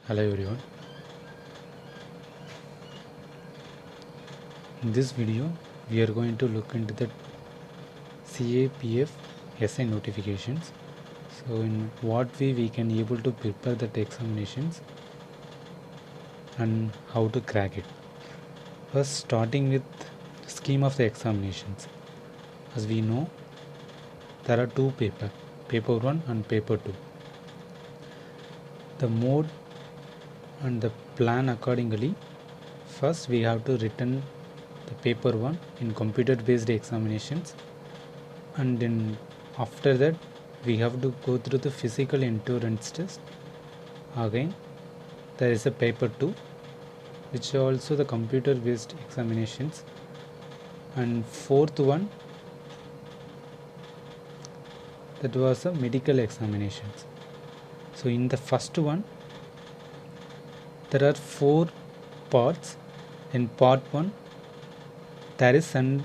Hello everyone. In this video, we are going to look into the CAPF SI notifications. So, in what way we can able to prepare the examinations and how to crack it. First, starting with scheme of the examinations. As we know, there are two paper 1 and paper 2. The mode and the plan accordingly. First, we have to return the paper 1 in computer based examinations, and then after that we have to go through the physical endurance test. Again, there is a paper 2 which are also the computer based examinations, and fourth one, that was a medical examinations. So in the first one there are 4 parts. In part 1 there is some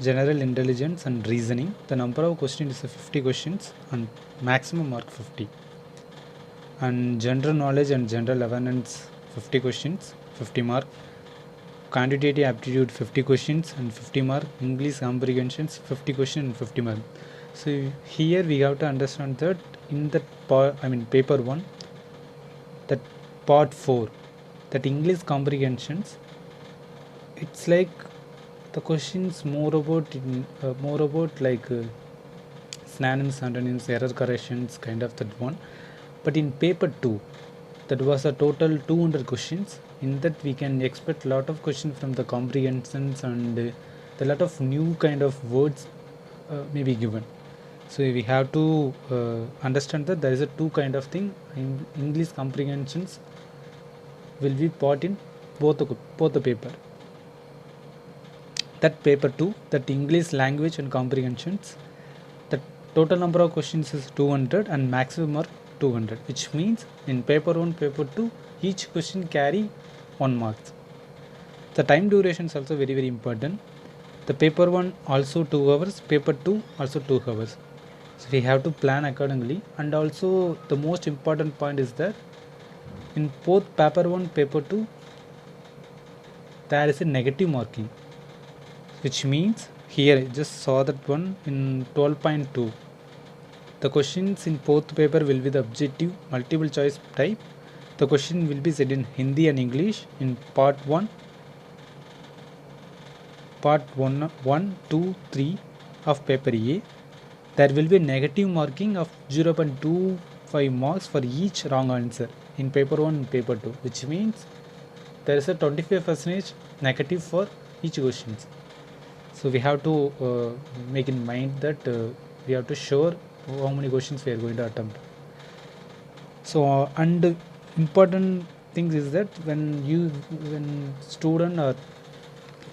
general intelligence and reasoning. The number of questions is 50 questions and maximum mark 50. And general knowledge and general awareness 50 questions, 50 mark. Quantitative aptitude 50 questions and 50 mark. English comprehensions 50 questions and 50 mark. So here we have to understand that in that paper 1, that part 4, that English comprehensions, it's like the questions more about synonyms, antonyms, error corrections, kind of that one. But in paper 2, that was a total 200 questions. In that we can expect a lot of questions from the comprehensions, and a lot of new kind of words may be given. So we have to understand that there is a two kind of thing. In English comprehensions will be part in both the paper. That paper 2, that English language and comprehensions, the total number of questions is 200 and maximum mark 200, which means in paper 1, paper 2, each question carry 1 mark. The time duration is also very important. The paper 1 also 2 hours, paper 2 also 2 hours. So we have to plan accordingly. And also the most important point is that in both paper 1, paper 2, there is a negative marking, which means here I just saw that one in 12.2. The questions in both paper will be the objective multiple choice type. The question will be said in Hindi and English in part 1, 2, 3 of paper A. There will be negative marking of 0.25 marks for each wrong answer in paper 1 and paper 2, which means there is a 25% negative for each question. So we have to make in mind that we have to show how many questions we are going to attempt. So and important things is that when student or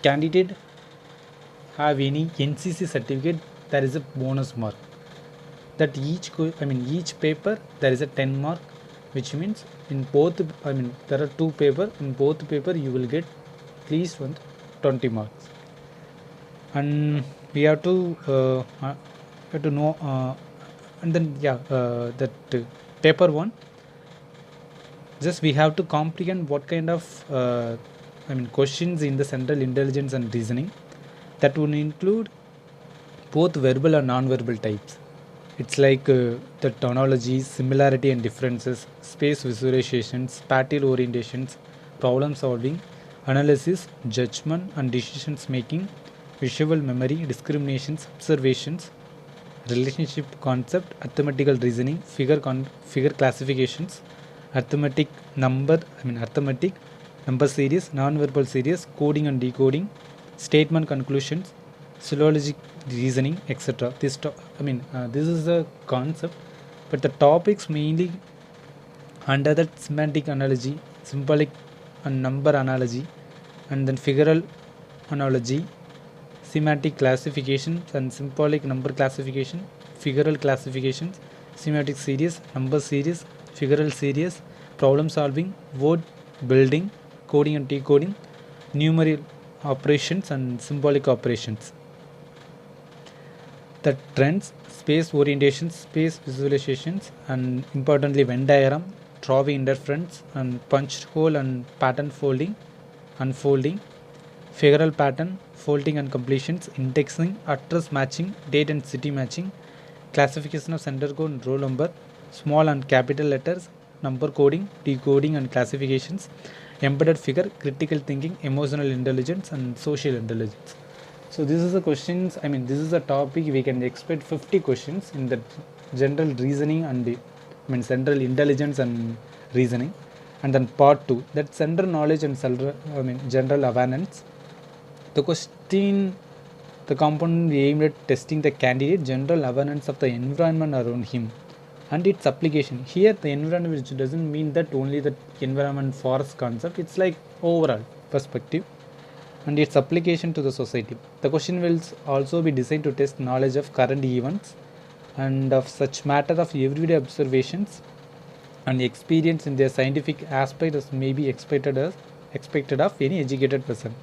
candidate have any NCC certificate, there is a bonus mark. That each paper there is a 10 mark, which means in both there are 2 paper. In both paper you will get at least 20 marks. And we have to know and then that paper 1, just we have to comprehend what kind of questions in the central intelligence and reasoning. That will include both verbal and non-verbal types. It's like the tonology, similarity and differences, space visualizations, spatial orientations, problem solving, analysis, judgment and decisions making, visual memory, discriminations, observations, relationship concept, arithmetical reasoning, figure classifications, arithmetic number series, non-verbal series, coding and decoding, statement conclusions, syllogistic reasoning, etc. This is the concept, but the topics mainly under that semantic analogy, symbolic and number analogy, and then figural analogy, semantic classifications and symbolic number classification, figural classifications, semantic series, number series, figural series, problem solving, word building, coding and decoding, numerical operations and symbolic operations. The trends, space orientations, space visualizations, and importantly Venn diagram, Trawy interference and punched hole and pattern folding, unfolding, figural pattern, folding and completions, indexing, address matching, date and city matching, classification of center code and roll number, small and capital letters, number coding, decoding and classifications, embedded figure, critical thinking, emotional intelligence and social intelligence. So this is the questions, this is a topic we can expect 50 questions in the general reasoning and central intelligence and reasoning. And then part 2, that central knowledge and general awareness. The question, the component aimed at testing the candidate general awareness of the environment around him and its application. Here the environment, which doesn't mean that only the environment forest concept, it's like overall perspective and its application to the society. The question will also be designed to test knowledge of current events and of such matter of everyday observations and experience in their scientific aspect as may be expected of any educated person.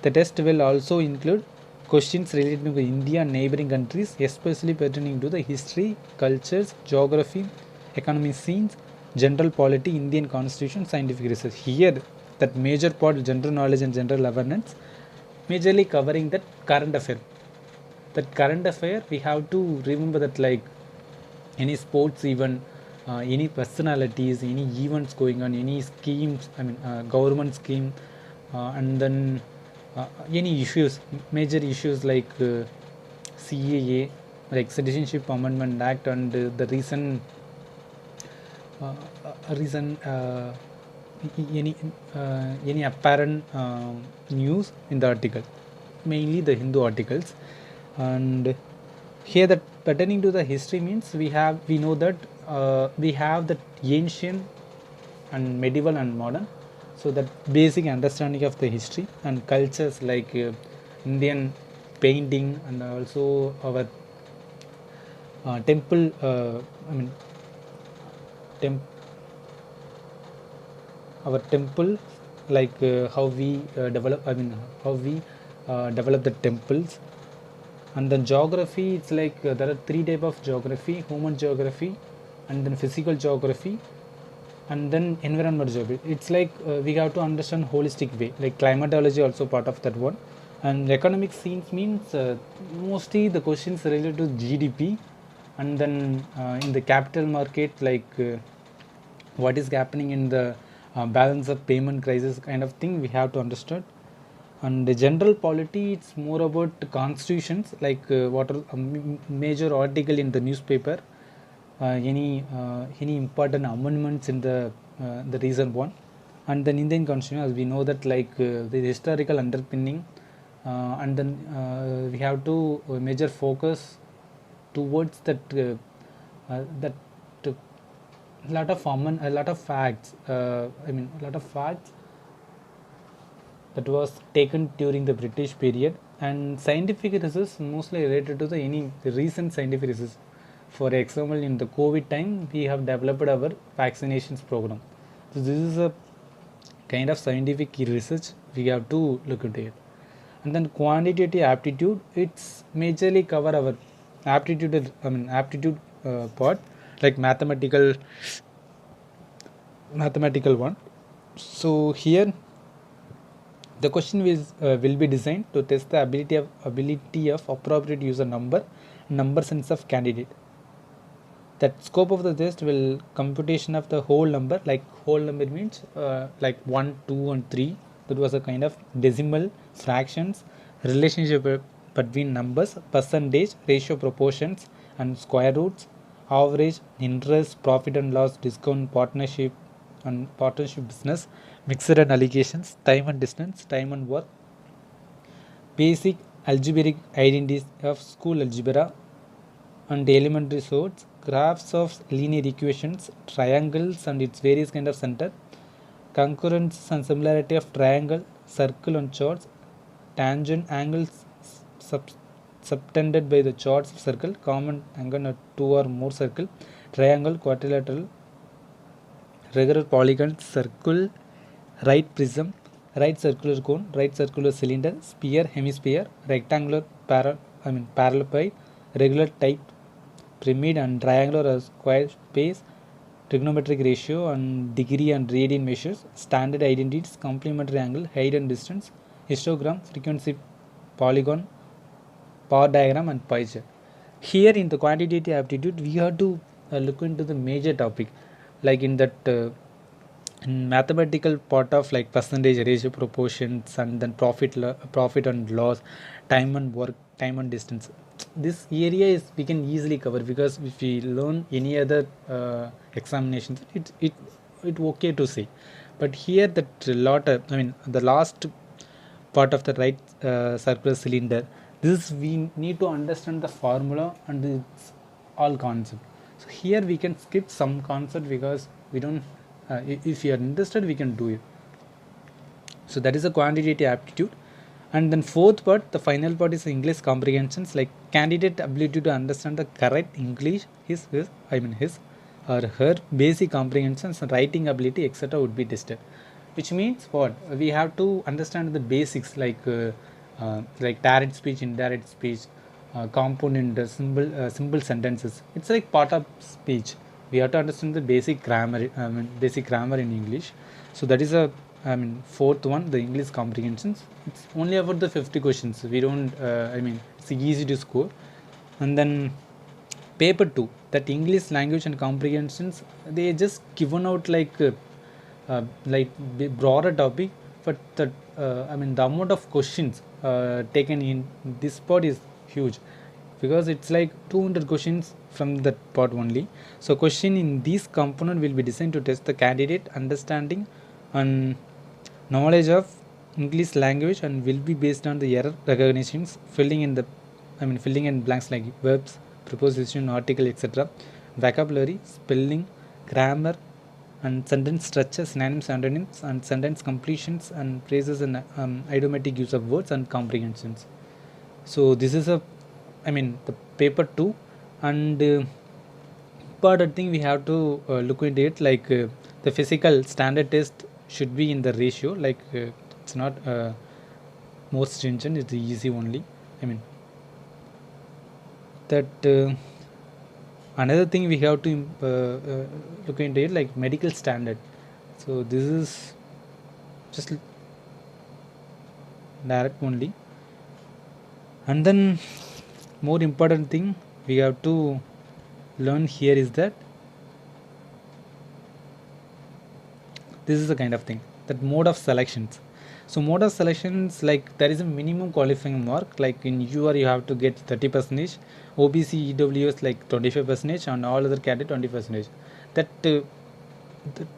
The test will also include questions related to India and neighboring countries, especially pertaining to the history, cultures, geography, economic scenes, general polity, Indian constitution, scientific research. Here, that major part, general knowledge and general awareness, majorly covering that current affair. That current affair, we have to remember that like any sports event, any personalities, any events going on, any schemes, government scheme, and then any issues, major issues like CAA, like Citizenship Amendment Act, and the recent any apparent news in the article, mainly the Hindu articles. And here that pertaining to the history means we know that we have the ancient and medieval and modern. So that basic understanding of the history and cultures like Indian painting and also our temple, our temple, like how we develop the temples. And then geography, it's like there are 3 types of geography: human geography, and then physical geography, and then environmental geography. It's like we have to understand holistic way, like climatology also part of that one. And economic scenes means mostly the questions related to GDP, and then in the capital market, like what is happening in the balance of payment crisis kind of thing we have to understand. And the general polity, it's more about constitutions, like what are major article in the newspaper, any important amendments in the recent one. And then Indian constitution, as we know that like the historical underpinning, and then we have to major focus towards that that a lot of facts, a lot of facts that was taken during the British period. And scientific research mostly related to the recent scientific research. For example, in the COVID time, we have developed our vaccinations program. So this is a kind of scientific research we have to look into it. And then quantitative aptitude, it's majorly cover our aptitude part, like mathematical one. So here the question will be designed to test the ability of appropriate user number sense of candidate. That scope of the test will computation of the whole number, like whole number means like 1, 2 and 3. That was a kind of decimal, fractions, relationship between numbers, percentage, ratio, proportions and square roots, average, interest, profit and loss, discount, partnership business, mixed and allocations, time and distance, time and work, basic algebraic identities of school algebra and elementary sorts, graphs of linear equations, triangles and its various kind of center, concurrence and similarity of triangle, circle and charts, tangent angles subtended by the charts of circle, common angle of 2 or more circle, triangle, quadrilateral, regular polygon, circle, right prism, right circular cone, right circular cylinder, sphere, hemisphere, rectangular parallelepiped, regular type pyramid and triangular or square space, trigonometric ratio and degree and radian measures, standard identities, complementary angle, height and distance, histogram, frequency, polygon, power diagram and pie chart. Here in the quantitative aptitude, we have to look into the major topic, like in that in mathematical part of like percentage, ratio, proportions, and then profit and loss, time and work, time and distance. This area is we can easily cover, because if we learn any other examinations, it okay to say. But here that lot I mean the last part of the right circular cylinder, this we need to understand the formula and it's all concept. So here we can skip some concept, because we don't if you are interested we can do it. So that is a quantitative aptitude. And then fourth part, the final part, is English comprehensions, like candidate ability to understand the correct English, his or her basic comprehensions and writing ability etc would be tested. Which means what, we have to understand the basics, like direct speech, indirect speech, component, simple sentences. It's like part of speech. We have to understand the basic grammar, basic grammar in English. So that is a fourth one, the English comprehensions. It's only about the 50 questions. We don't it's easy to score. And then paper 2, that English language and comprehensions, they just given out like broader topic, but the the amount of questions taken in this part is huge, because it's like 200 questions from that part only. So question in this component will be designed to test the candidate understanding and knowledge of English language, and will be based on the error recognitions, filling in blanks like verbs, preposition, article, etc., vocabulary, spelling, grammar, and sentence structure, synonyms, antonyms, and sentence completions, and phrases, and idiomatic use of words and comprehensions. So this is the paper 2. And important thing we have to look into it, like the physical standard test should be in the ratio, like it's not most stringent, it's easy only. That another thing we have to look into it, like medical standard. So this is just direct only. And then more important thing we have to learn here is that this is the kind of thing, that mode of selections. So mode of selections, like there is a minimum qualifying mark, like in UR you have to get 30%, OBC, EWS like 25%, and all other category 20%. That the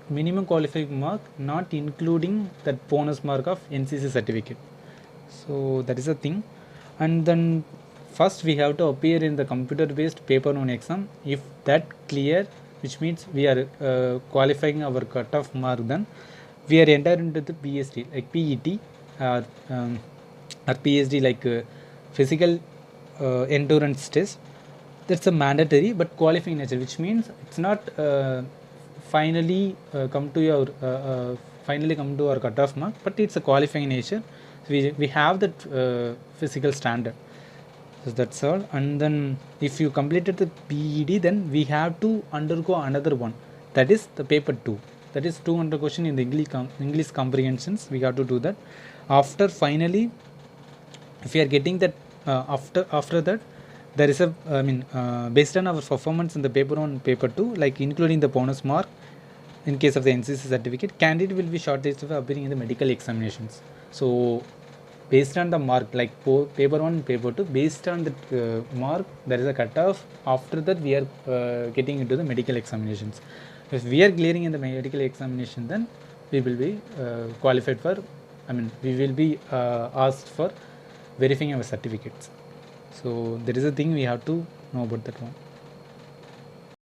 minimum qualifying mark not including that bonus mark of NCC certificate. So that is a thing. And then first we have to appear in the computer based paper 1 exam. If that clear, which means we are qualifying our cutoff mark, then we are entered into the PhD, like PET or PhD, like physical endurance test. That's a mandatory but qualifying nature, which means it's not finally come to our cutoff mark, but it's a qualifying nature. So we have that physical standard. So that's all. And then if you completed the PED, then we have to undergo another one, that is the paper 2. That is 200 question in the English comprehensions. We have to do that. After finally, if we are getting that after that, there is a based on our performance in the paper 1 and paper 2, like including the bonus mark in case of the NCC certificate, candidate will be shortlisted for appearing in the medical examinations. So based on the mark, like paper 1 and paper 2, based on the mark, there is a cutoff. After that we are getting into the medical examinations. If we are clearing in the medical examination, then we will be qualified for, we will be asked for verifying our certificates. So there is a thing we have to know about that one.